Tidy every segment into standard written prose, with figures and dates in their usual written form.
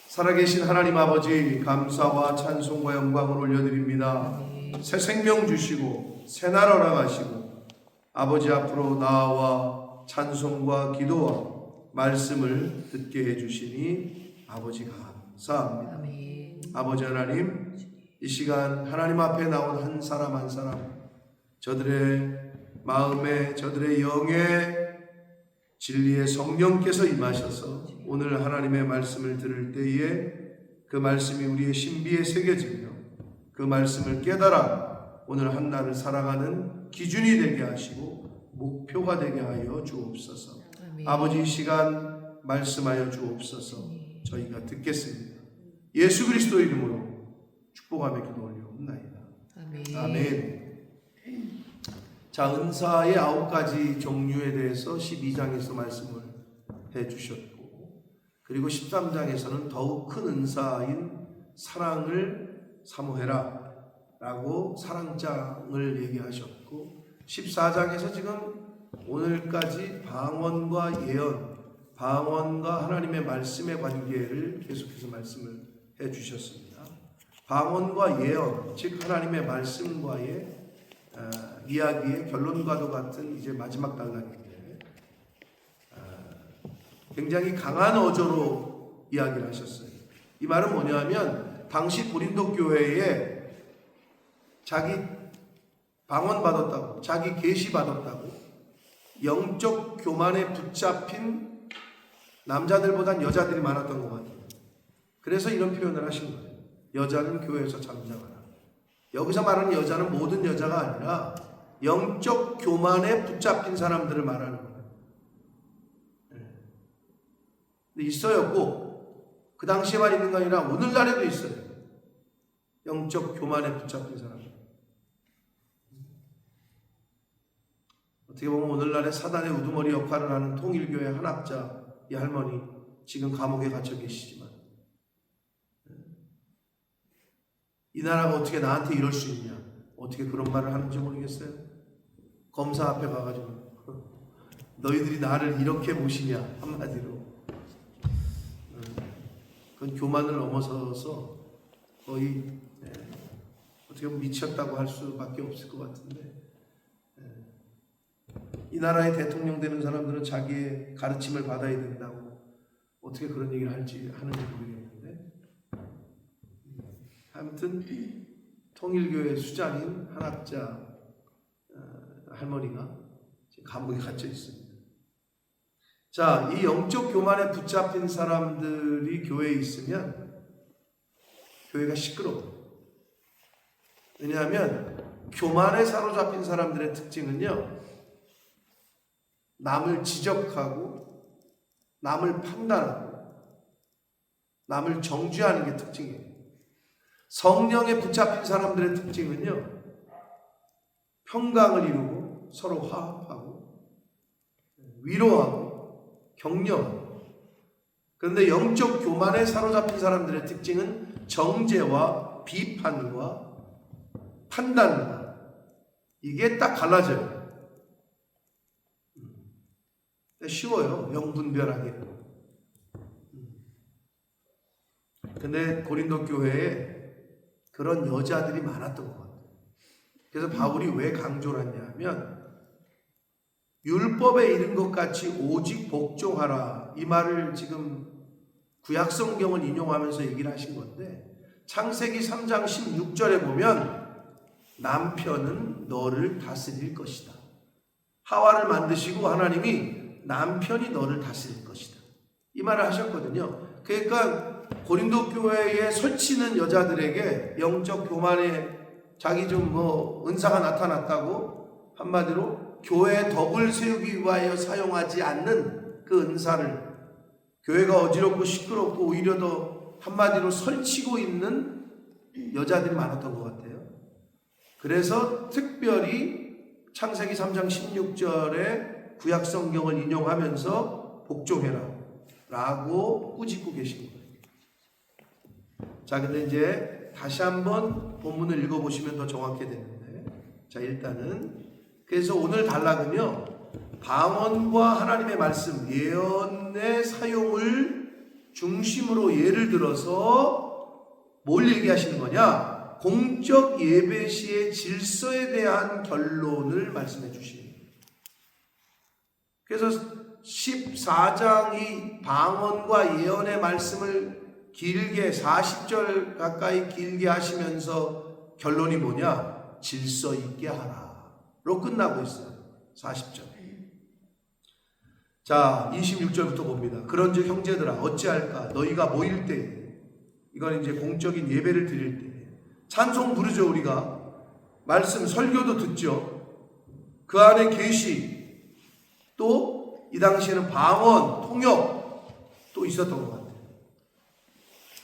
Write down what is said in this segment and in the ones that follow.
살아계신 하나님 아버지, 감사와 찬송과 영광을 올려드립니다. 새 생명 주시고 새 날 허락하시고 아버지 앞으로 나아와 찬송과 기도와 말씀을 듣게 해주시니 아버지 감사합니다. 아멘. 아버지 하나님, 이 시간 하나님 앞에 나온 한 사람 한 사람, 저들의 마음에, 저들의 영에 진리의 성령께서 임하셔서 오늘 하나님의 말씀을 들을 때에 그 말씀이 우리의 신비에 새겨지며 그 말씀을 깨달아 오늘 한 날을 살아가는 기준이 되게 하시고 목표가 되게 하여 주옵소서. 아멘. 아버지, 이 시간 말씀하여 주옵소서. 저희가 듣겠습니다. 예수 그리스도 이름으로 축복하며 기도 올려옵나이다. 아멘. 아멘. 자, 은사의 9가지 종류에 대해서 12장에서 말씀을 해주셨고, 그리고 13장에서는 더욱 큰 은사인 사랑을 사모해라 라고 사랑장을 얘기하셨고, 14장에서 지금 오늘까지 방언과 예언, 방언과 하나님의 말씀의 관계를 계속해서 말씀을 해주셨습니다. 방언과 예언, 즉 하나님의 말씀과의 이야기의 결론과도 같은 이제 마지막 단락인데, 굉장히 강한 어조로 이야기를 하셨어요. 이 말은 뭐냐면, 당시 고린도 교회에 자기 방언 받았다고, 자기 계시 받았다고, 영적 교만에 붙잡힌 남자들보단 여자들이 많았던 것 같아요. 그래서 이런 표현을 하신 거예요. 여자는 교회에서 잠잠하라. 여기서 말하는 여자는 모든 여자가 아니라 영적 교만에 붙잡힌 사람들을 말하는 거예요. 근데 있어요, 꼭. 그 당시에만 있는 거 아니라 오늘날에도 있어요. 영적 교만에 붙잡힌 사람. 어떻게 보면 오늘날에 사단의 우두머리 역할을 하는 통일교회 한학자 이 할머니, 지금 감옥에 갇혀 계시지만, 이 나라가 어떻게 나한테 이럴 수 있냐, 어떻게 그런 말을 하는지 모르겠어요. 검사 앞에 가가지고 너희들이 나를 이렇게 보시냐, 한마디로. 그건 교만을 넘어서서 거의 어떻게 보면 미쳤다고 할 수밖에 없을 것 같은데, 이 나라의 대통령 되는 사람들은 자기의 가르침을 받아야 된다고 어떻게 그런 얘기를 하는지 모르겠는데, 아무튼 통일교회 수장인 한학자 할머니가 지금 감옥에 갇혀 있습니다. 자, 이 영적 교만에 붙잡힌 사람들이 교회에 있으면 교회가 시끄러워요. 왜냐하면 교만에 사로잡힌 사람들의 특징은요, 남을 지적하고 남을 판단하고 남을 정죄하는 게 특징이에요. 성령에 붙잡힌 사람들의 특징은요, 평강을 이루고 서로 화합하고 위로하고 격려하고. 그런데 영적 교만에 사로잡힌 사람들의 특징은 정죄와 비판과 판단과, 이게 딱 갈라져요. 쉬워요, 영분별하게. 근데 고린도 교회에 그런 여자들이 많았던 것 같아요. 그래서 바울이 왜 강조를 했냐면, 율법에 이른 것 같이 오직 복종하라, 이 말을 지금 구약성경을 인용하면서 얘기를 하신 건데, 창세기 3장 16절에 보면 남편은 너를 다스릴 것이다. 하와를 만드시고 하나님이 남편이 너를 다스릴 것이다, 이 말을 하셨거든요. 그러니까 고린도 교회에 설치는 여자들에게 영적 교만에 자기 좀 은사가 나타났다고, 한마디로 교회의 덕을 세우기 위하여 사용하지 않는 그 은사를 교회가 어지럽고 시끄럽고 오히려 더 한마디로 설치고 있는 여자들이 많았던 것 같아요. 그래서 특별히 창세기 3장 16절에 구약성경을 인용하면서 복종해라 라고 꾸짖고 계신 거예요. 자, 근데 이제 다시 한번 본문을 읽어보시면 더 정확히 되는데, 자, 일단은 그래서 오늘 단락은요, 방언과 하나님의 말씀, 예언의 사용을 중심으로 예를 들어서 뭘 얘기하시는 거냐? 공적 예배 시의 질서에 대한 결론을 말씀해 주시는 거예요. 그래서 14장이 방언과 예언의 말씀을 길게 40절 가까이 길게 하시면서 결론이 뭐냐? 질서 있게 하라로 끝나고 있어요. 40절. 자, 26절부터 봅니다. 그런즉 형제들아 어찌할까? 너희가 모일 때, 이건 이제 공적인 예배를 드릴 때 찬송 부르죠. 우리가 말씀 설교도 듣죠. 그 안에 계시, 또 이 당시에는 방언, 통역 또 있었던 것 같아요.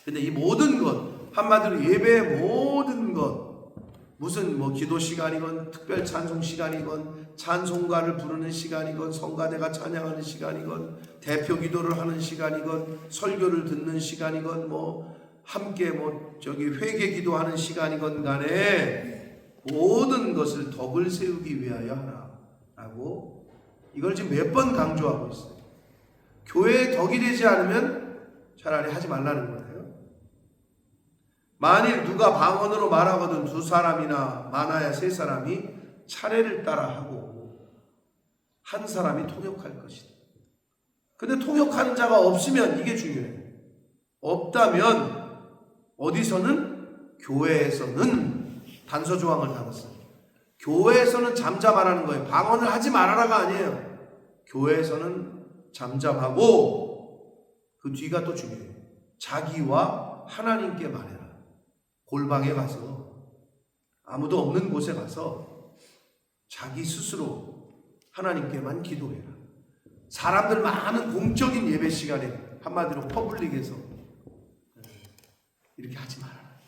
근데 이 모든 것, 한마디로 예배의 모든 것, 무슨 뭐 기도 시간이건 특별 찬송 시간이건 찬송가를 부르는 시간이건 성가대가 찬양하는 시간이건 대표 기도를 하는 시간이건 설교를 듣는 시간이건 뭐 함께 회개 기도하는 시간이건 간에 모든 것을 덕을 세우기 위하여 하라라고 이걸 지금 몇 번 강조하고 있어요. 교회에 덕이 되지 않으면 차라리 하지 말라는 거예요. 만일 누가 방언으로 말하거든 두 사람이나 많아야 세 사람이 차례를 따라 하고 한 사람이 통역할 것이다. 근데 통역하는 자가 없으면 이게 중요해요. 없다면 어디서는 교회에서는 단서 조항을 달았어요. 교회에서는 잠잠하라는 거예요. 방언을 하지 말아라가 아니에요. 교회에서는 잠잠하고 그 뒤가 또 중요해요. 자기와 하나님께 말해라. 골방에 가서 아무도 없는 곳에 가서 자기 스스로 하나님께만 기도해라. 사람들 많은 공적인 예배 시간에 한마디로 퍼블릭에서 이렇게 하지 말아라.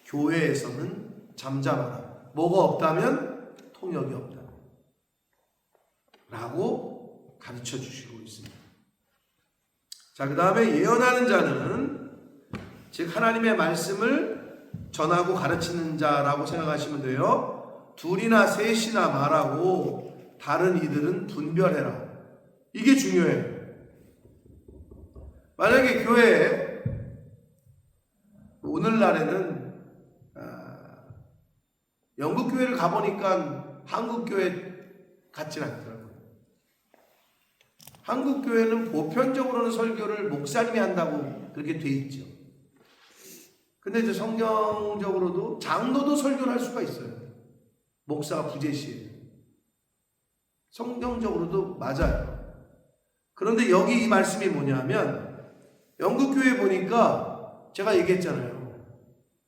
교회에서는 잠잠하라. 뭐가 없다면 통역이 없다 라고 가르쳐 주시고 있습니다. 자, 그 다음에 예언하는 자는 즉 하나님의 말씀을 전하고 가르치는 자라고 생각하시면 돼요. 둘이나 셋이나 말하고 다른 이들은 분별해라. 이게 중요해요. 만약에 교회에 오늘날에는 영국 교회를 가보니까 한국 교회 같지는 않더라고요. 한국 교회는 보편적으로는 설교를 목사님이 한다고 그렇게 돼 있죠. 근데 이제 성경적으로도 장로도 설교를 할 수가 있어요. 목사가 부재시에. 성경적으로도 맞아요. 그런데 여기 이 말씀이 뭐냐면 영국 교회 보니까 제가 얘기했잖아요.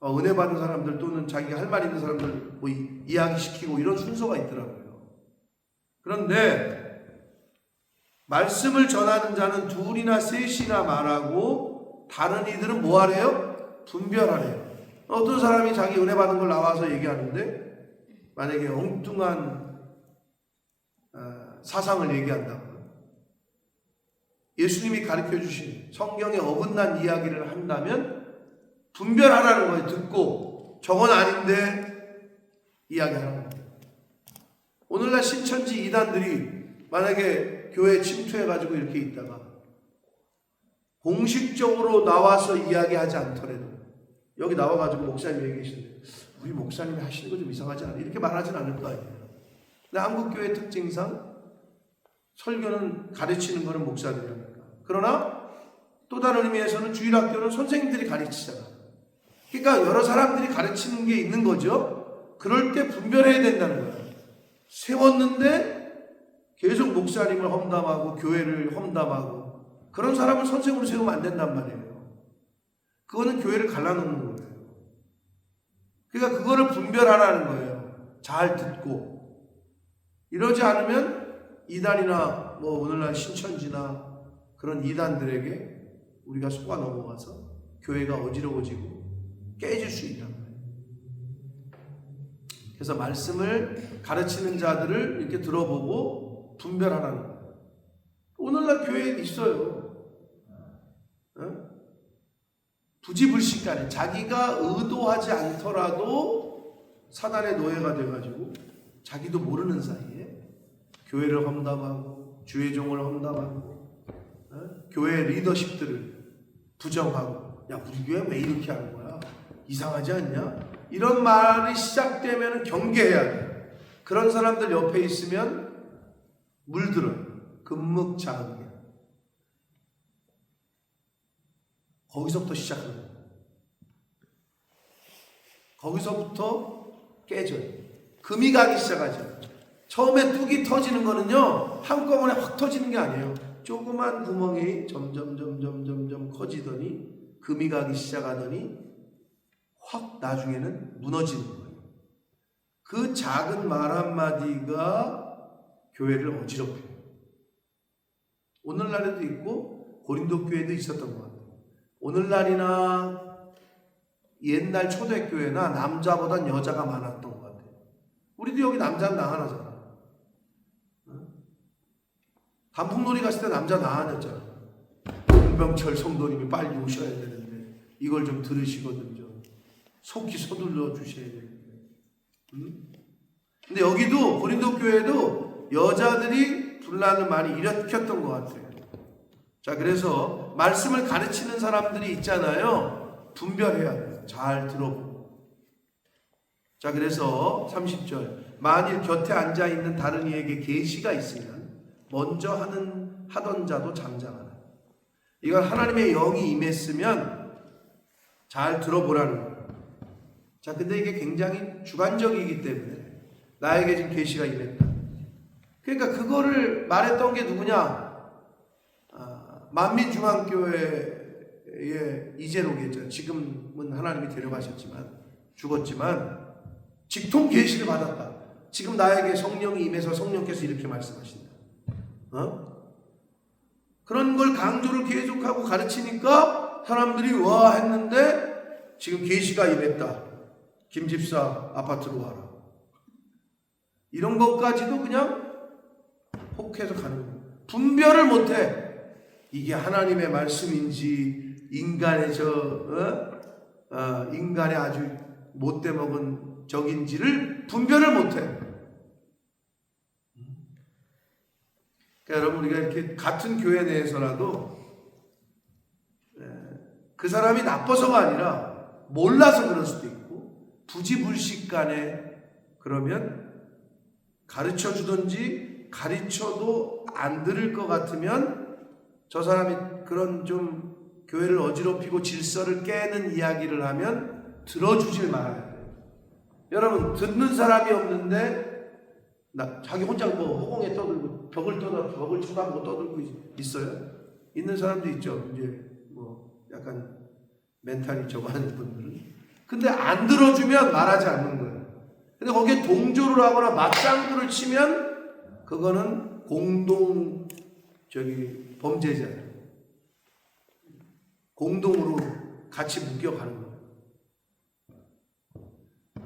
은혜 받은 사람들 또는 자기가 할 말 있는 사람들 뭐 이야기시키고 이런 순서가 있더라고요. 그런데 말씀을 전하는 자는 둘이나 셋이나 말하고 다른 이들은 뭐 하래요? 분별하래요. 어떤 사람이 자기 은혜 받은 걸 나와서 얘기하는데 만약에 엉뚱한 사상을 얘기한다면 예수님이 가르쳐 주신 성경에 어긋난 이야기를 한다면 분별하라는 거예요. 듣고 저건 아닌데 이야기하라는 거예요. 오늘날 신천지 이단들이 만약에 교회에 침투해가지고 이렇게 있다가 공식적으로 나와서 이야기하지 않더라도 여기 나와가지고 목사님이 얘기하시는데 우리 목사님이 하시는 거 좀 이상하지 않아? 이렇게 말하진 않을 거 아니에요. 근데 한국교회 특징상 설교는 가르치는 거는 목사들이 합니다. 그러나 또 다른 의미에서는 주일학교는 선생님들이 가르치잖아. 그러니까 여러 사람들이 가르치는 게 있는 거죠. 그럴 때 분별해야 된다는 거예요. 세웠는데 계속 목사님을 험담하고 교회를 험담하고 그런 사람을 선생으로 세우면 안 된단 말이에요. 그거는 교회를 갈라놓는 거예요. 그러니까 그거를 분별하라는 거예요. 잘 듣고. 이러지 않으면 이단이나 뭐 오늘날 신천지나 그런 이단들에게 우리가 속아 넘어가서 교회가 어지러워지고 깨질 수 있단 말이에요. 그래서 말씀을 가르치는 자들을 이렇게 들어보고 분별하라는 거예요. 오늘날 교회에 있어요. 부지불식간에 자기가 의도하지 않더라도 사단의 노예가 돼가지고 자기도 모르는 사이에 교회를 험담하고 주의 종을 험담하고 교회 리더십들을 부정하고, 야 우리 교회 왜 이렇게 하는 거야? 이상하지 않냐? 이런 말이 시작되면 경계해야 돼. 그런 사람들 옆에 있으면 물들어요. 금묵자극이야. 거기서부터 시작하는 거야. 거기서부터 깨져요. 금이 가기 시작하죠. 처음에 뚝이 터지는 거는요, 한꺼번에 확 터지는 게 아니에요. 조그만 구멍이 점점 커지더니 금이 가기 시작하더니 확 나중에는 무너지는 거예요. 그 작은 말 한마디가 교회를 어지럽혀요. 오늘날에도 있고 고린도 교회도 있었던 것 같아요. 오늘날이나 옛날 초대교회나 남자보단 여자가 많았던 것 같아요. 우리도 여기 남자는 나 하나잖아. 단풍놀이 갔을 때 남자 나 하나잖아. 공병철 성도님이 빨리 오셔야 되는데 이걸 좀 들으시거든 좀. 속히 서둘러 주셔야 되는데. 근데 여기도 고린도 교회도 여자들이 분란을 많이 일으켰던 것 같아요. 자, 그래서 말씀을 가르치는 사람들이 있잖아요. 분별해야 돼요. 잘 들어보고. 자, 그래서 30절 만일 곁에 앉아있는 다른 이에게 계시가 있으면 먼저 하던 자도 잠잠하라. 이건 하나님의 영이 임했으면 잘 들어보라는 거예요. 자, 근데 이게 굉장히 주관적이기 때문에 나에게 지금 계시가 임했다. 그러니까 그거를 말했던 게 누구냐? 만민중앙교회의 이재록이었죠. 지금은 하나님이 데려가셨지만 죽었지만 직통 계시를 받았다. 지금 나에게 성령이 임해서 성령께서 이렇게 말씀하신다. 그런 걸 강조를 계속하고 가르치니까 사람들이 와 했는데 지금 계시가 임했다. 김 집사 아파트로 와라. 이런 것까지도 그냥 혹해서 가는 거예요. 분별을 못해. 이게 하나님의 말씀인지 인간의 인간의 아주 못돼 먹은 적인지를 분별을 못해. 그러니까 여러분 우리가 이렇게 같은 교회 내에서라도 그 사람이 나빠서가 아니라 몰라서 그럴 수도 있고 부지불식간에 그러면 가르쳐 주든지 가르쳐도 안 들을 것 같으면 저 사람이 그런 좀 교회를 어지럽히고 질서를 깨는 이야기를 하면 들어주질 말아야 돼요. 여러분 듣는 사람이 없는데 자기 혼자 뭐 허공에 떠들고 벽을 쳐다보고 떠들고 있어요. 있는 사람도 있죠. 이제 뭐 약간 멘탈이 저거 하는 분들은. 근데 안 들어주면 말하지 않는 거예요. 근데 거기에 동조를 하거나 맞장구를 치면 그거는 공동 범죄자예요. 공동으로 같이 묶여가는 거예요.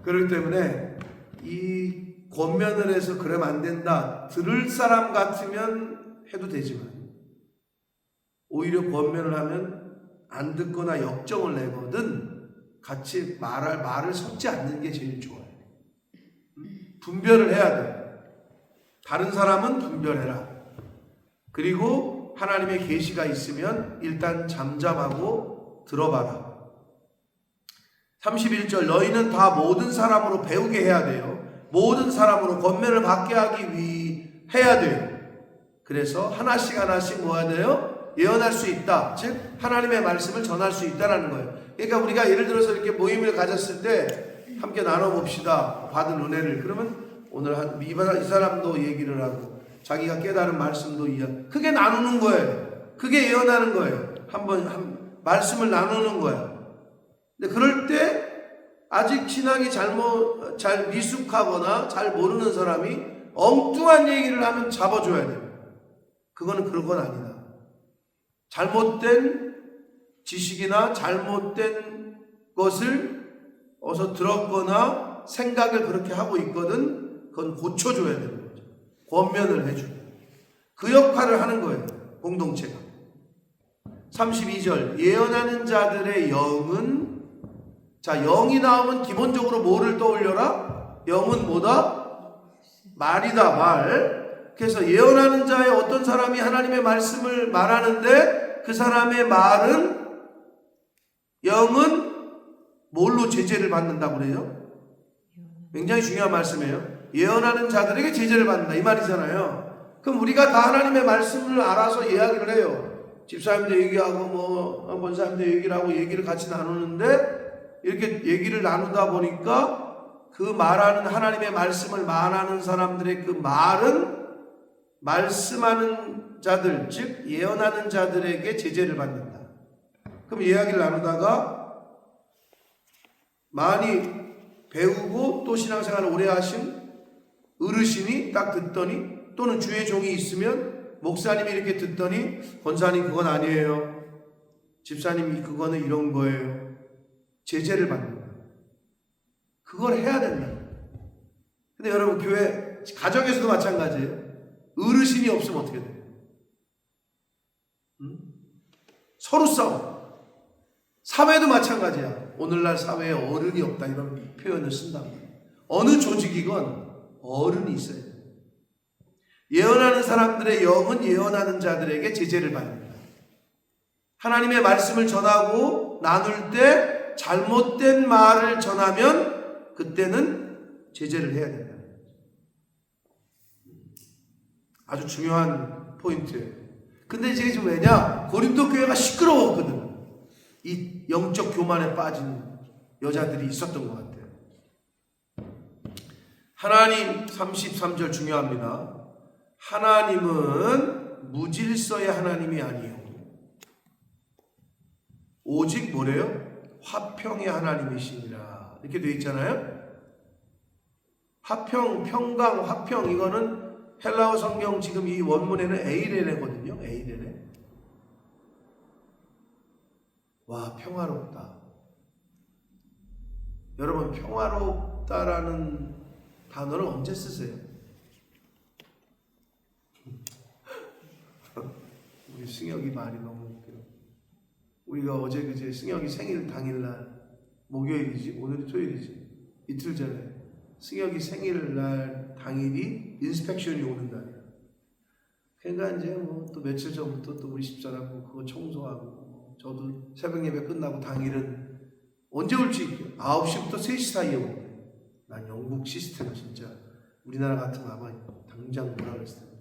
그렇기 때문에 이 권면을 해서 그러면 안 된다. 들을 사람 같으면 해도 되지만 오히려 권면을 하면 안 듣거나 역정을 내거든 같이 말을 섞지 않는 게 제일 좋아요. 분별을 해야 돼. 다른 사람은 분별해라. 그리고 하나님의 계시가 있으면 일단 잠잠하고 들어봐라. 31절 너희는 다 모든 사람으로 배우게 해야 돼요. 모든 사람으로 권면을 받게 하기 위해 해야 돼요. 그래서 하나씩 뭐 해야 돼요? 예언할 수 있다. 즉 하나님의 말씀을 전할 수 있다라는 거예요. 그러니까 우리가 예를 들어서 이렇게 모임을 가졌을 때 함께 나눠봅시다. 받은 은혜를. 그러면 오늘 이 사람도 얘기를 하고 자기가 깨달은 말씀도 크게 나누는 거예요. 크게 예언하는 거예요. 말씀을 나누는 거예요. 근데 그럴 때 아직 신앙이 잘 미숙하거나 잘 모르는 사람이 엉뚱한 얘기를 하면 잡아줘야 돼요. 그거는 그런 건 아니다. 잘못된 지식이나 잘못된 것을 어서 들었거나 생각을 그렇게 하고 있거든 그건 고쳐줘야 되는 거죠. 권면을 해주고 그 역할을 하는 거예요. 공동체가. 32절 예언하는 자들의 영은 자 영이 나오면 기본적으로 뭐를 떠올려라? 영은 뭐다? 말이다. 말. 그래서 예언하는 자의 어떤 사람이 하나님의 말씀을 말하는데 그 사람의 말은 영은 뭘로 제재를 받는다고 그래요? 굉장히 중요한 말씀이에요. 예언하는 자들에게 제재를 받는다 이 말이잖아요. 그럼 우리가 다 하나님의 말씀을 알아서 이야기를 해요. 집사님도 얘기하고 뭐 권사님도 얘기를 하고 얘기를 같이 나누는데 이렇게 얘기를 나누다 보니까 그 말하는 하나님의 말씀을 말하는 사람들의 그 말은 말씀하는 자들, 즉 예언하는 자들에게 제재를 받는다. 그럼 이야기를 나누다가 많이 배우고 또 신앙생활을 오래 하신 어르신이 딱 듣더니, 또는 주의 종이 있으면 목사님이 이렇게 듣더니 권사님 그건 아니에요, 집사님이 그거는 이런 거예요, 제재를 받는다. 그걸 해야 된다. 근데 여러분 교회 가정에서도 마찬가지예요. 어르신이 없으면 어떻게 돼요? 서로 싸워. 사회도 마찬가지야. 오늘날 사회에 어른이 없다 이런 표현을 쓴단 말이에요. 어느 조직이건 어른이 있어야 돼요. 예언하는 사람들의 영은 예언하는 자들에게 제재를 받는다. 하나님의 말씀을 전하고 나눌 때 잘못된 말을 전하면 그때는 제재를 해야 된다. 아주 중요한 포인트예요. 근데 이제 지금 왜냐? 고린도 교회가 시끄러웠거든. 이 영적 교만에 빠진 여자들이 있었던 것 같아요. 하나님 33절 중요합니다. 하나님은 무질서의 하나님이 아니에요. 오직 뭐래요? 화평의 하나님이시니라. 이렇게 되어 있잖아요. 화평, 평강, 화평, 이거는 헬라어 성경 지금 이 원문에는 에이레네거든요. 에이레네. 와, 평화롭다. 여러분, 평화롭다라는 단어를 언제 쓰세요? 우리 승혁이 말이 너무 웃겨요. 우리가 어제 그제 승혁이 생일 당일날, 목요일이지, 오늘이 토요일이지, 이틀 전에 승혁이 생일날 당일이 인스펙션이 오는 날이야. 그러니까 이제 뭐 또 며칠 전부터 또 우리 집사람하고 그거 청소하고, 저도 새벽 예배 끝나고 당일은 언제 올지 9시부터 3시 사이에 온대. 난 영국 시스템 진짜 우리나라 같으면 아마 당장 뭐라 그랬을 텐데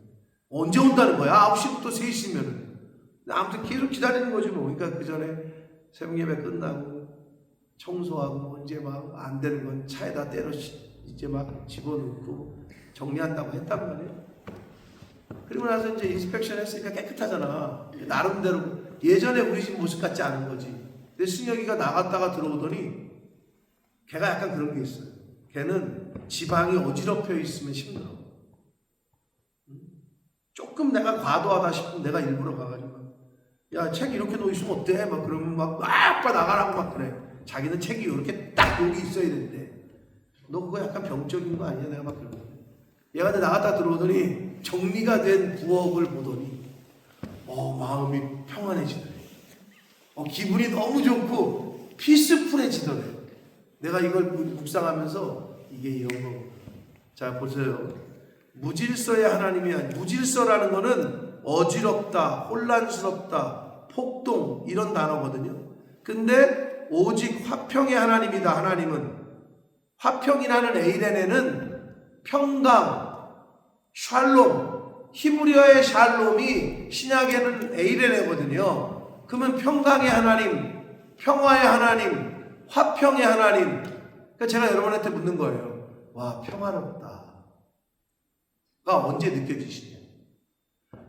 언제 온다는 거야? 9시부터 3시면은. 아무튼 계속 기다리는 거지 뭐. 그러니까 그 전에 새벽 예배 끝나고 청소하고 언제 막 안 되는 건 차에다 때려 이제 막 집어넣고 정리한다고 했단 말이에요. 그리고 나서 이제 인스펙션 했으니까 깨끗하잖아. 나름대로 예전에 우리 집 모습 같지 않은 거지. 근데 승혁이가 나갔다가 들어오더니 걔가 약간 그런 게 있어요. 걔는 지방이 어지럽혀 있으면 힘들어. 조금 내가 과도하다 싶으면 내가 일부러 가가지고 야, 책 이렇게 놓여 있으면 어때? 막 그러면 막 아빠 나가라고 막 그래. 자기는 책이 이렇게 딱 여기 있어야 되는데 너 그거 약간 병적인 거 아니야? 내가 막 그러거든. 얘가 나갔다 들어오더니 정리가 된 부엌을 보더니 마음이 평안해지더래. 기분이 너무 좋고 피스풀해지더래. 내가 이걸 묵상하면서 이게 이런 거. 자, 보세요. 무질서의 하나님이 아니, 무질서라는 거는 어지럽다, 혼란스럽다, 폭동 이런 단어거든요. 근데 오직 화평의 하나님이다. 하나님은 화평이라는 에이레네는 평강, 샬롬, 히브리어의 샬롬이 신약에는 에이레네거든요. 그러면 평강의 하나님, 평화의 하나님, 화평의 하나님. 그러니까 제가 여러분한테 묻는 거예요. 와, 평화롭다. 가 언제 느껴지시냐?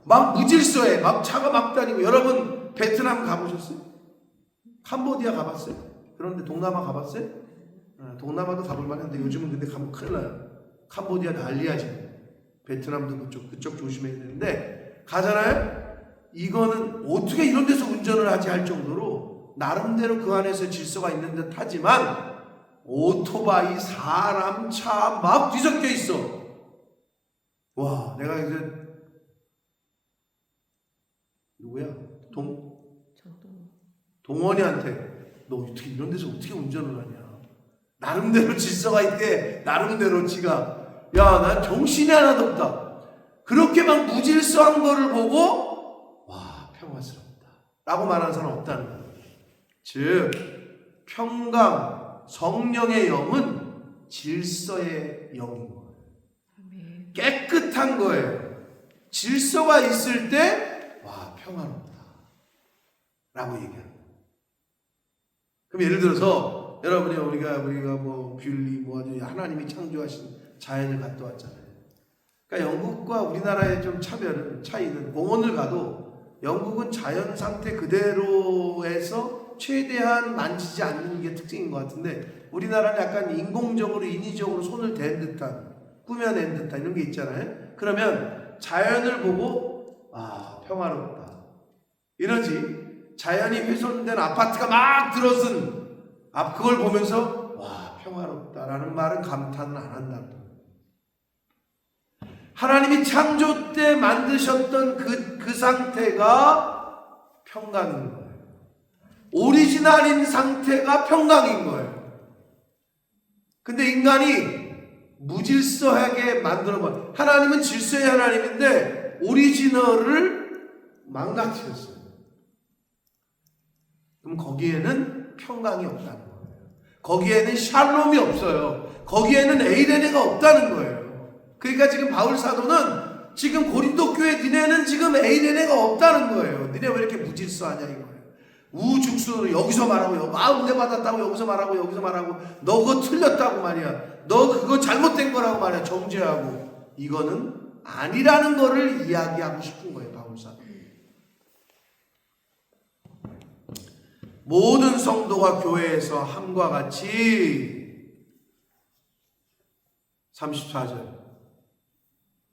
막 무질서해. 막 차가 막 다니고. 여러분 베트남 가보셨어요? 캄보디아 가봤어요? 그런데 동남아 가봤어요? 동남아도 가볼 만한데 요즘은 근데 가면 큰일 나요. 캄보디아 난리야 지금. 베트남도 그쪽 조심해야 되는데 가잖아요? 이거는 어떻게 이런 데서 운전을 하지 할 정도로 나름대로 그 안에서 질서가 있는 듯 하지만 오토바이, 사람, 차 막 뒤섞여 있어. 와, 내가 이제 누구야? 동원이한테 너 어떻게 이런 데서 어떻게 운전을 하냐? 나름대로 질서가 있대. 나름대로 지가 야, 난 정신이 하나도 없다. 그렇게 막 무질서한 거를 보고 와, 평화스럽다 라고 말하는 사람 없다는 거예요. 즉 평강, 성령의 영은 질서의 영인 거예요. 깨끗한 거예요. 질서가 있을 때, 와, 평화롭다. 라고 얘기합니다. 그럼 예를 들어서, 여러분이 우리가 뭐, 뷰리, 뭐, 하나님이 창조하신 자연을 갔다 왔잖아요. 그러니까 영국과 우리나라의 좀 차이는 공원을 가도 영국은 자연 상태 그대로에서 최대한 만지지 않는 게 특징인 것 같은데 우리나라는 약간 인공적으로 인위적으로 손을 댄 듯한 꾸며낸 듯한 이런 게 있잖아요. 그러면 자연을 보고 평화롭다 이러지 자연이 훼손된 아파트가 막 들어선 그걸 보면서 와 평화롭다라는 말은 감탄은 안 한다는 거예요. 하나님이 창조 때 만드셨던 그 상태가 평강인 거예요. 오리지널인 상태가 평강인 거예요. 근데 인간이 무질서하게 만들어버려. 하나님은 질서의 하나님인데 오리지널을 망가뜨렸어요. 그럼 거기에는 평강이 없다는 거예요. 거기에는 샬롬이 없어요. 거기에는 에이레네가 없다는 거예요. 그러니까 지금 바울 사도는 지금 고린도 교회 니네는 지금 에이레네가 없다는 거예요. 니네 왜 이렇게 무질서하냐 이거예요. 우죽순으로 여기서 말하고 은혜 받았다고 여기서 말하고 너 그거 틀렸다고 말이야. 너 그거 잘못된 거라고 말이야. 정죄하고 이거는 아니라는 거를 이야기하고 싶은 거예요. 바울 사도. 모든 성도가 교회에서 함과 같이 34절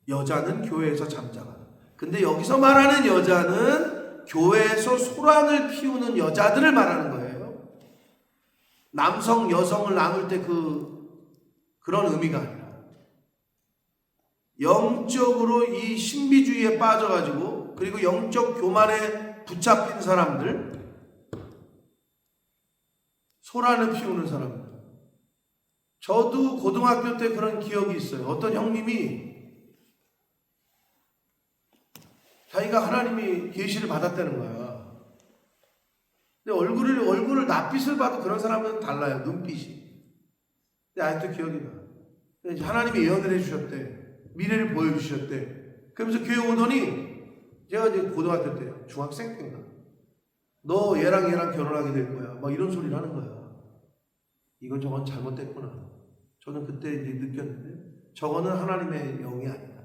여자는 교회에서 잠자가라. 근데 여기서 말하는 여자는 교회에서 소란을 피우는 여자들을 말하는 거예요. 남성, 여성을 나눌 때 그런 의미가 아니라 영적으로 이 신비주의에 빠져가지고 그리고 영적 교만에 붙잡힌 사람들 소란을 피우는 사람들. 저도 고등학교 때 그런 기억이 있어요. 어떤 형님이 자기가 하나님이 계시를 받았다는 거야. 근데 얼굴을 낯빛을 봐도 그런 사람은 달라요. 눈빛이. 근데 아직도 기억이 나. 하나님이 예언을 해주셨대. 미래를 보여주셨대. 그러면서 교회 오더니 제가 이제 고등학교 때 중학생 때인가 너 얘랑 결혼하게 될 거야. 막 이런 소리를 하는 거야. 이건 저건 잘못됐구나. 저는 그때 이제 느꼈는데 저거는 하나님의 영이 아니다.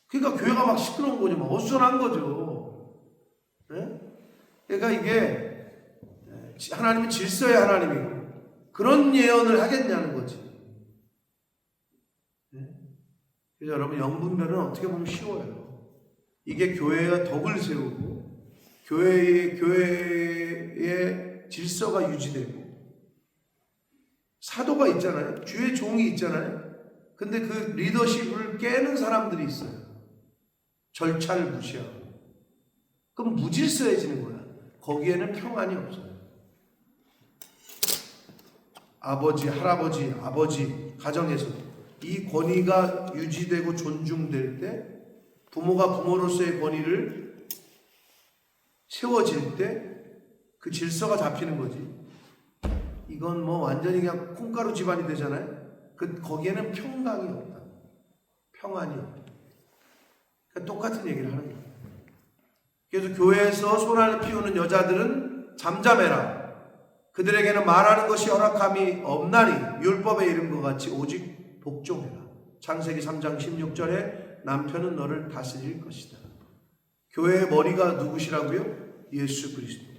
그러니까 교회가 막 시끄러운 거죠. 막 어수선한 거죠. 네? 그러니까 이게 하나님은 질서의 하나님이고 그런 예언을 하겠냐는 거지. 네? 그래서 여러분 영분별은 어떻게 보면 쉬워요. 이게 교회가 덕을 세우고 교회의 질서가 유지되고 사도가 있잖아요. 주의 종이 있잖아요. 근데 그 리더십을 깨는 사람들이 있어요. 절차를 무시하고. 그럼 무질서해지는 거야. 거기에는 평안이 없어요. 아버지, 할아버지, 아버지 가정에서 이 권위가 유지되고 존중될 때 부모가 부모로서의 권위를 세워질 때 그 질서가 잡히는 거지. 이건 뭐 완전히 그냥 콩가루 집안이 되잖아요. 거기에는 평강이 없다. 평안이 없다. 그러니까 똑같은 얘기를 하는 거예요. 그래서 교회에서 소란을 피우는 여자들은 잠잠해라. 그들에게는 말하는 것이 허락함이 없나니 율법에 이른 것 같이 오직 복종해라. 창세기 3장 16절에 남편은 너를 다스릴 것이다. 교회의 머리가 누구시라고요? 예수 그리스도.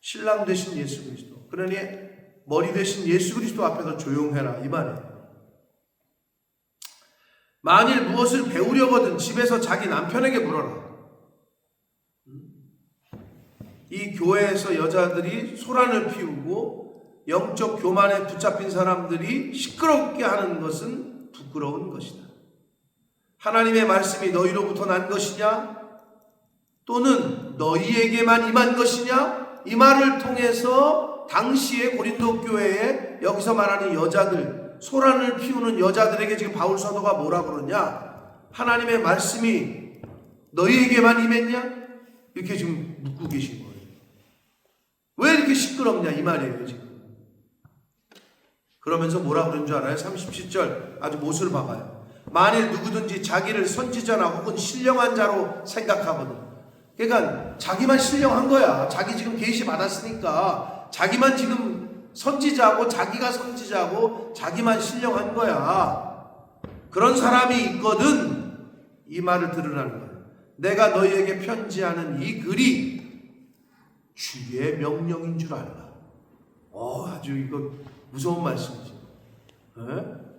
신랑 되신 예수 그리스도. 그러니 머리 되신 예수 그리스도 앞에서 조용해라 이 말이에요. 만일 무엇을 배우려거든 집에서 자기 남편에게 물어라. 이 교회에서 여자들이 소란을 피우고 영적 교만에 붙잡힌 사람들이 시끄럽게 하는 것은 부끄러운 것이다. 하나님의 말씀이 너희로부터 난 것이냐? 또는 너희에게만 임한 것이냐? 이 말을 통해서 당시의 고린도 교회에 여기서 말하는 여자들, 소란을 피우는 여자들에게 지금 바울 사도가 뭐라 그러냐? 하나님의 말씀이 너희에게만 임했냐? 이렇게 지금 묻고 계신 거예요. 왜 이렇게 시끄럽냐 이 말이에요 지금. 그러면서 뭐라 그런 줄 알아요? 37절 아주 못을 박아요. 만일 누구든지 자기를 선지자나 혹은 신령한 자로 생각하거든. 그러니까 자기만 신령한 거야. 자기 지금 계시 받았으니까 자기만 지금 선지자고 자기가 선지자고 자기만 신령한 거야. 그런 사람이 있거든. 이 말을 들으라는 거예요. 내가 너희에게 편지하는 이 글이 주의 명령인 줄 알라. 아주 이거 무서운 말씀이죠.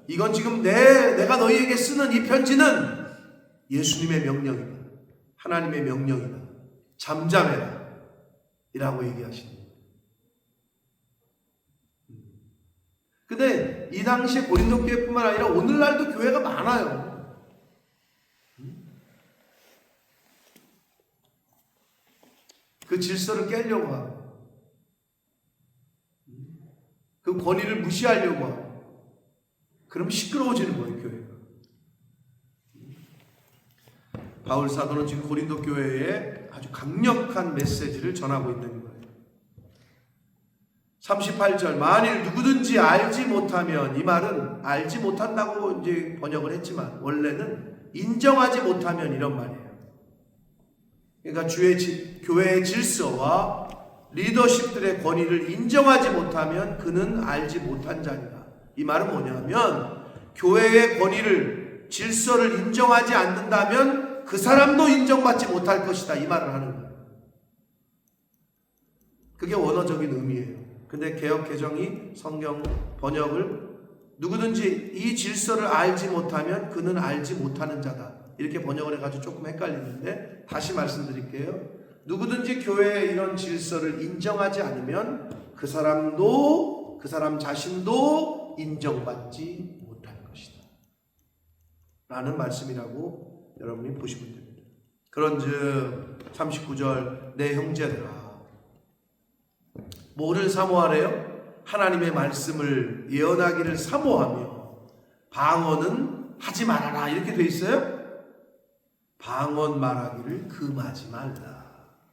이건 지금 내가 너희에게 쓰는 이 편지는 예수님의 명령이다. 하나님의 명령이다. 잠잠해라. 이라고 얘기하시는 거예요. 근데 이 당시에 고린도 교회뿐만 아니라 오늘날도 교회가 많아요. 그 질서를 깨려고 하고 그 권위를 무시하려고 하고 그럼 시끄러워지는 거예요, 교회가. 바울 사도는 지금 고린도 교회에 아주 강력한 메시지를 전하고 있는 거예요. 38절 만일 누구든지 알지 못하면, 이 말은 알지 못한다고 이제 번역을 했지만 원래는 인정하지 못하면 이런 말이에요. 그러니까 교회의 질서와 리더십들의 권위를 인정하지 못하면 그는 알지 못한 자니라. 이 말은 뭐냐면 교회의 권위를 질서를 인정하지 않는다면 그 사람도 인정받지 못할 것이다. 이 말을 하는 거예요. 그게 원어적인 의미예요. 근데 개역 개정이 성경 번역을 누구든지 이 질서를 알지 못하면 그는 알지 못하는 자다. 이렇게 번역을 해가지고 조금 헷갈리는데 다시 말씀드릴게요. 누구든지 교회의 이런 질서를 인정하지 않으면 그 사람 자신도 인정받지 못할 것이다. 라는 말씀이라고 여러분이 보시면 됩니다. 그런즉 39절 내 형제들아 뭐를 사모하래요? 하나님의 말씀을 예언하기를 사모하며 방언은 하지 말아라. 이렇게 돼 있어요. 방언 말하기를 금하지 말라.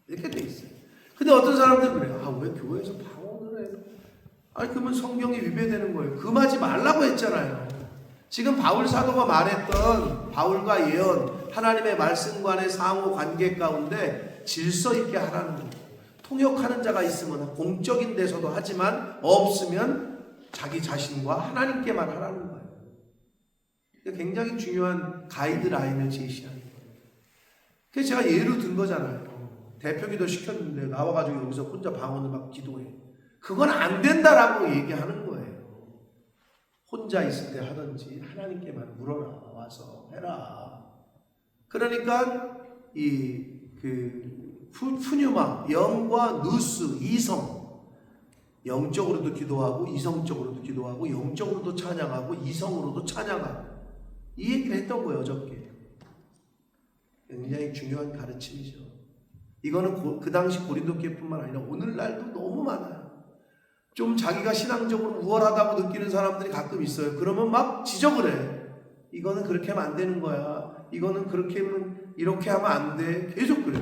이렇게 돼 있어요. 근데 어떤 사람들은 그래요. 왜 교회에서 방언을 해요? 아니 그러면 성경이 위배되는 거예요. 금하지 말라고 했잖아요. 지금 바울 사도가 말했던 바울과 예언, 하나님의 말씀과의 상호 관계 가운데 질서 있게 하라는 거예요. 통역하는 자가 있으면 공적인 데서도 하지만 없으면 자기 자신과 하나님께만 하라는 거예요. 굉장히 중요한 가이드라인을 제시하는 거예요. 그래서 제가 예로 든 거잖아요. 대표기도 시켰는데 나와가지고 여기서 혼자 방언을 막 기도해. 그건 안 된다라고 얘기하는 거예요. 혼자 있을 때 하든지 하나님께만 물어라. 와서 해라. 그러니까 푸뉴마, 영과 누스, 이성, 영적으로도 기도하고 이성적으로도 기도하고 영적으로도 찬양하고 이성으로도 찬양하고 이 얘기를 했던 거예요. 어저께. 굉장히 중요한 가르침이죠. 이거는 그 당시 고린도 교회뿐만 아니라 오늘날도 너무 많아요. 좀 자기가 신앙적으로 우월하다고 느끼는 사람들이 가끔 있어요. 그러면 막 지적을 해. 이거는 그렇게 하면 안 되는 거야. 이거는 그렇게 하면 이렇게 하면 안 돼. 계속 그래.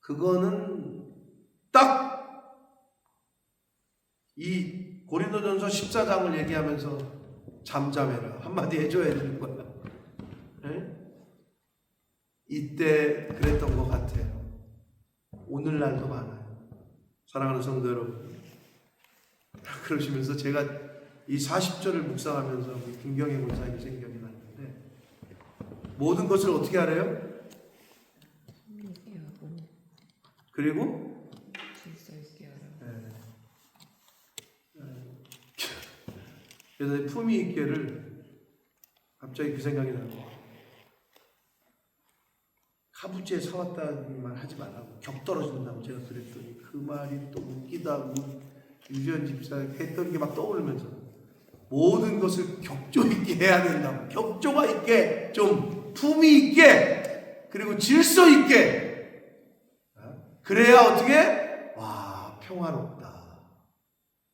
그거는 딱 이 고린도전서 14장을 얘기하면서 잠잠해라 한마디 해줘야 되는 거야. 네? 이때 그랬던 것 같아요. 오늘날도 많아요. 사랑하는 성도 여러분, 그러시면서 제가 이 40절을 묵상하면서 김경애 목사님이 생각이 났는데 모든 것을 어떻게 하래요? 그리고 질서 있게 하라. 그래서 품위 있게를 갑자기 그 생각이 나요. 카부지에 사왔다는 말 하지 말라고 격 떨어진다고 제가 그랬더니 그 말이 또 웃기다고 유지연 집사가 했던 게 막 떠오르면서 모든 것을 격조 있게 해야 된다고. 격조가 있게, 좀 품위 있게, 그리고 질서 있게. 그래야 어떻게? 와, 평화롭다.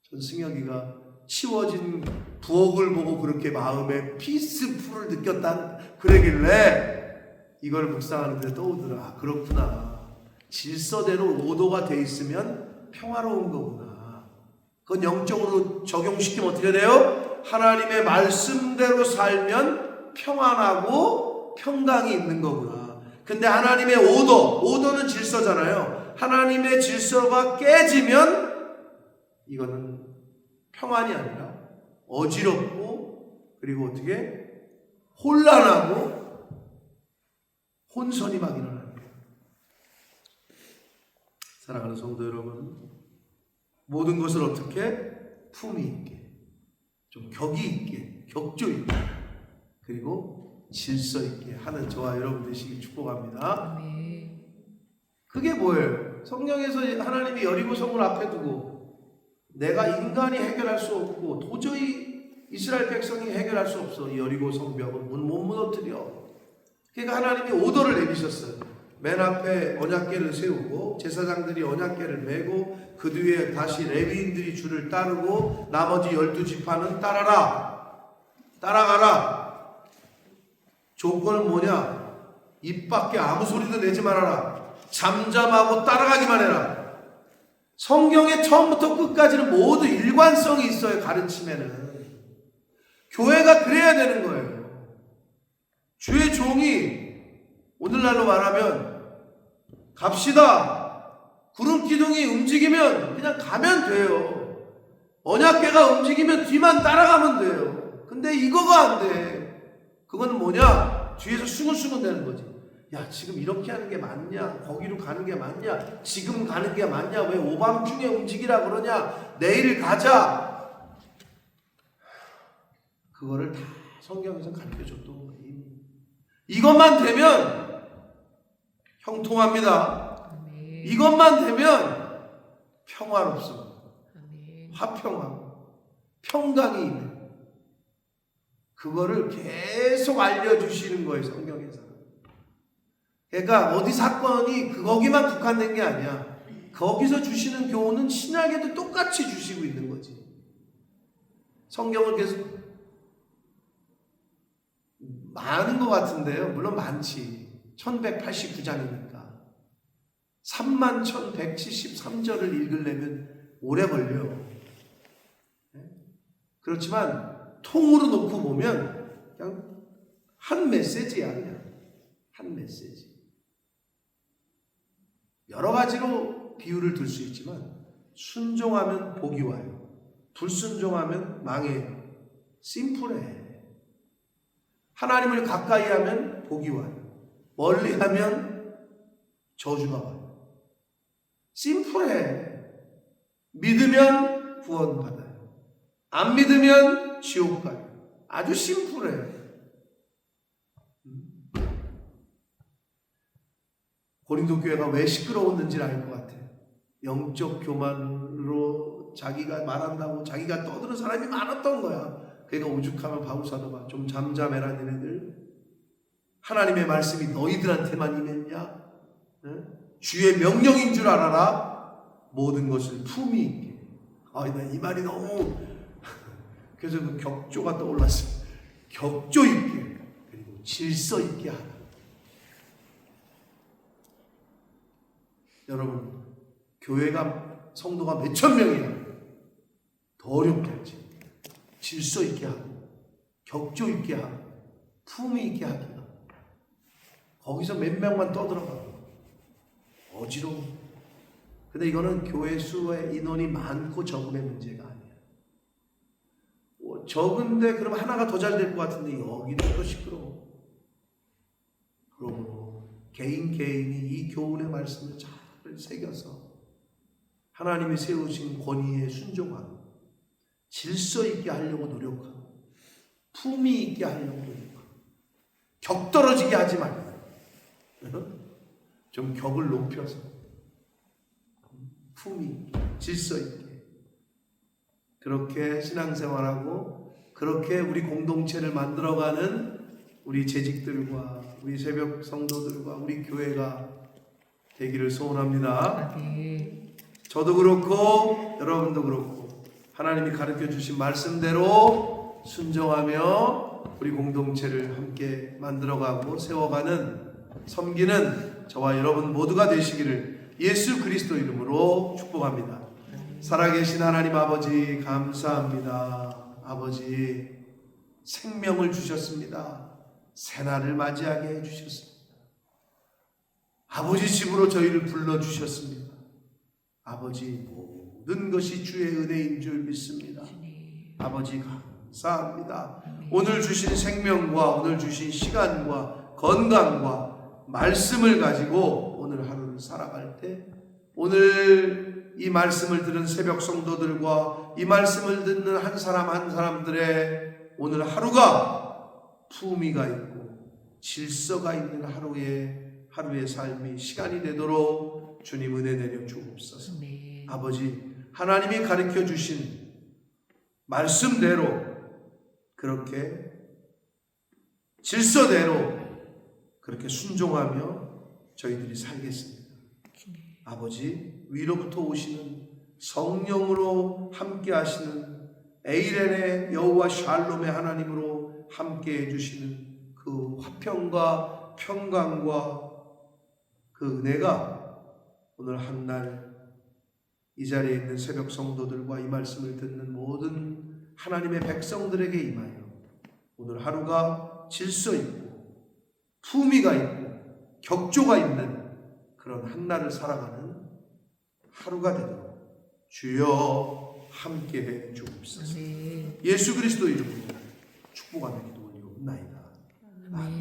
전 승혁이가 치워진 부엌을 보고 그렇게 마음에 피스풀을 느꼈다 그러길래 이걸 묵상하는데 떠오르더라. 그렇구나. 질서대로 오도가 돼 있으면 평화로운 거구나. 그건 영적으로 적용시키면 어떻게 돼요? 하나님의 말씀대로 살면 평안하고 평강이 있는 거구나. 근데 하나님의 오더는 질서잖아요. 하나님의 질서가 깨지면 이거는 평안이 아니라 어지럽고, 그리고 어떻게 혼란하고 혼선이 막 일어나는 거예요. 사랑하는 성도 여러분, 모든 것을 어떻게 품위 있게, 좀 격이 있게, 격조 있게, 그리고 질서 있게 하는 저와 여러분 되시길 축복합니다. 그게 뭐예요? 성경에서 하나님이 여리고 성을 앞에 두고 내가 인간이 해결할 수 없고 도저히 이스라엘 백성이 해결할 수 없어. 이 여리고 성벽을 못 무너뜨려. 그러니까 하나님이 오더를 내리셨어요. 맨 앞에 언약궤를 세우고 제사장들이 언약궤를 메고 그 뒤에 다시 레위인들이 줄을 따르고 나머지 12지파는 따라가라. 조건은 뭐냐? 입 밖에 아무 소리도 내지 말아라. 잠잠하고 따라가기만 해라. 성경의 처음부터 끝까지는 모두 일관성이 있어요. 가르침에는. 교회가 그래야 되는 거예요. 주의 종이 오늘날로 말하면 갑시다. 구름 기둥이 움직이면 그냥 가면 돼요. 언약궤가 움직이면 뒤만 따라가면 돼요. 근데 이거가 안 돼. 그건 뭐냐? 뒤에서 수근수근 되는 거지. 야, 지금 이렇게 하는 게 맞냐? 거기로 가는 게 맞냐? 지금 가는 게 맞냐? 왜 오밤중에 움직이라 그러냐? 내일 가자. 그거를 다 성경에서 가르쳐줬던 거예요. 이것만 되면 형통합니다. 이것만 되면 평화롭습니다. 화평하고 평강이 있는, 그거를 계속 알려주시는 거예요. 성경에서. 그러니까 어디 사건이 거기만 국한된 게 아니야. 거기서 주시는 교훈은 신약에도 똑같이 주시고 있는 거지. 성경을 계속 많은 것 같은데요. 물론 많지. 1189장이니까 31,173절을 읽으려면 오래 걸려요. 그렇지만 통으로 놓고 보면 그냥 한 메시지야. 그냥 한 메시지. 여러 가지로 비유를 들 수 있지만 순종하면 복이 와요. 불순종하면 망해요. 심플해. 하나님을 가까이 하면 복이 와요. 멀리 하면 저주가 와요. 심플해. 믿으면 구원받아요. 안 믿으면 지옥 가요. 아주 심플해. 고린도 교회가 왜 시끄러웠는지를 알 것 같아요. 영적 교만으로 자기가 말한다고 자기가 떠드는 사람이 많았던 거야. 그러니까 오죽하면 바울사도가 좀 잠잠해라 너네들. 하나님의 말씀이 너희들한테만 임했냐? 주의 명령인 줄 알아라. 모든 것을 품위 있게. 나 이 말이 너무 그래서 그 격조가 떠올랐어요. 격조 있게, 그리고 질서 있게 하라. 여러분, 교회가 성도가 몇천 명이야. 더 어렵겠지. 질서 있게 하고, 격조 있게 하고, 품위 있게 하기가. 거기서 몇 명만 떠들어가고 어지러워. 근데 이거는 교회 수의 인원이 많고 적음의 문제가 아니야. 적은데 그러면 하나가 더 잘 될 것 같은데 여기는 더 시끄러워. 그러므로 개인이 이 교훈의 말씀을 잘 새겨서 하나님이 세우신 권위에 순종하고 질서 있게 하려고 노력하고 품위 있게 하려고 노력하고 격 떨어지게 하지 말고 좀 격을 높여서 품위, 질서 있게 그렇게 신앙생활하고 그렇게 우리 공동체를 만들어가는 우리 재직들과 우리 새벽 성도들과 우리 교회가 되기를 소원합니다. 저도 그렇고 여러분도 그렇고 하나님이 가르쳐 주신 말씀대로 순종하며 우리 공동체를 함께 만들어가고 세워가는 섬기는 저와 여러분 모두가 되시기를 예수 그리스도 이름으로 축복합니다. 살아계신 하나님 아버지 감사합니다. 아버지 생명을 주셨습니다. 새날을 맞이하게 해주셨습니다. 아버지 집으로 저희를 불러주셨습니다. 아버지 모든 것이 주의 은혜인 줄 믿습니다. 아버지 감사합니다. 오늘 주신 생명과 오늘 주신 시간과 건강과 말씀을 가지고 오늘 하루를 살아갈 때 오늘 이 말씀을 들은 새벽 성도들과 이 말씀을 듣는 한 사람 한 사람들의 오늘 하루가 품위가 있고 질서가 있는 하루의 삶이 시간이 되도록 주님 은혜 내려 주옵소서. 아버지 하나님이 가르쳐 주신 말씀대로 그렇게 질서대로 그렇게 순종하며 저희들이 살겠습니다. 아버지 위로부터 오시는 성령으로 함께 하시는 에이렌의 여호와 샬롬의 하나님으로 함께 해주시는 그 화평과 평강과 그 은혜가 오늘 한날 이 자리에 있는 새벽 성도들과 이 말씀을 듣는 모든 하나님의 백성들에게 임하여 오늘 하루가 질서 있고 품위가 있고 격조가 있는 그런 한날을 살아가는 하루가 되도록 주여 함께해 주옵소서. 예수 그리스도 이름으로 축복하며 기도 올리옵나이다. 아멘.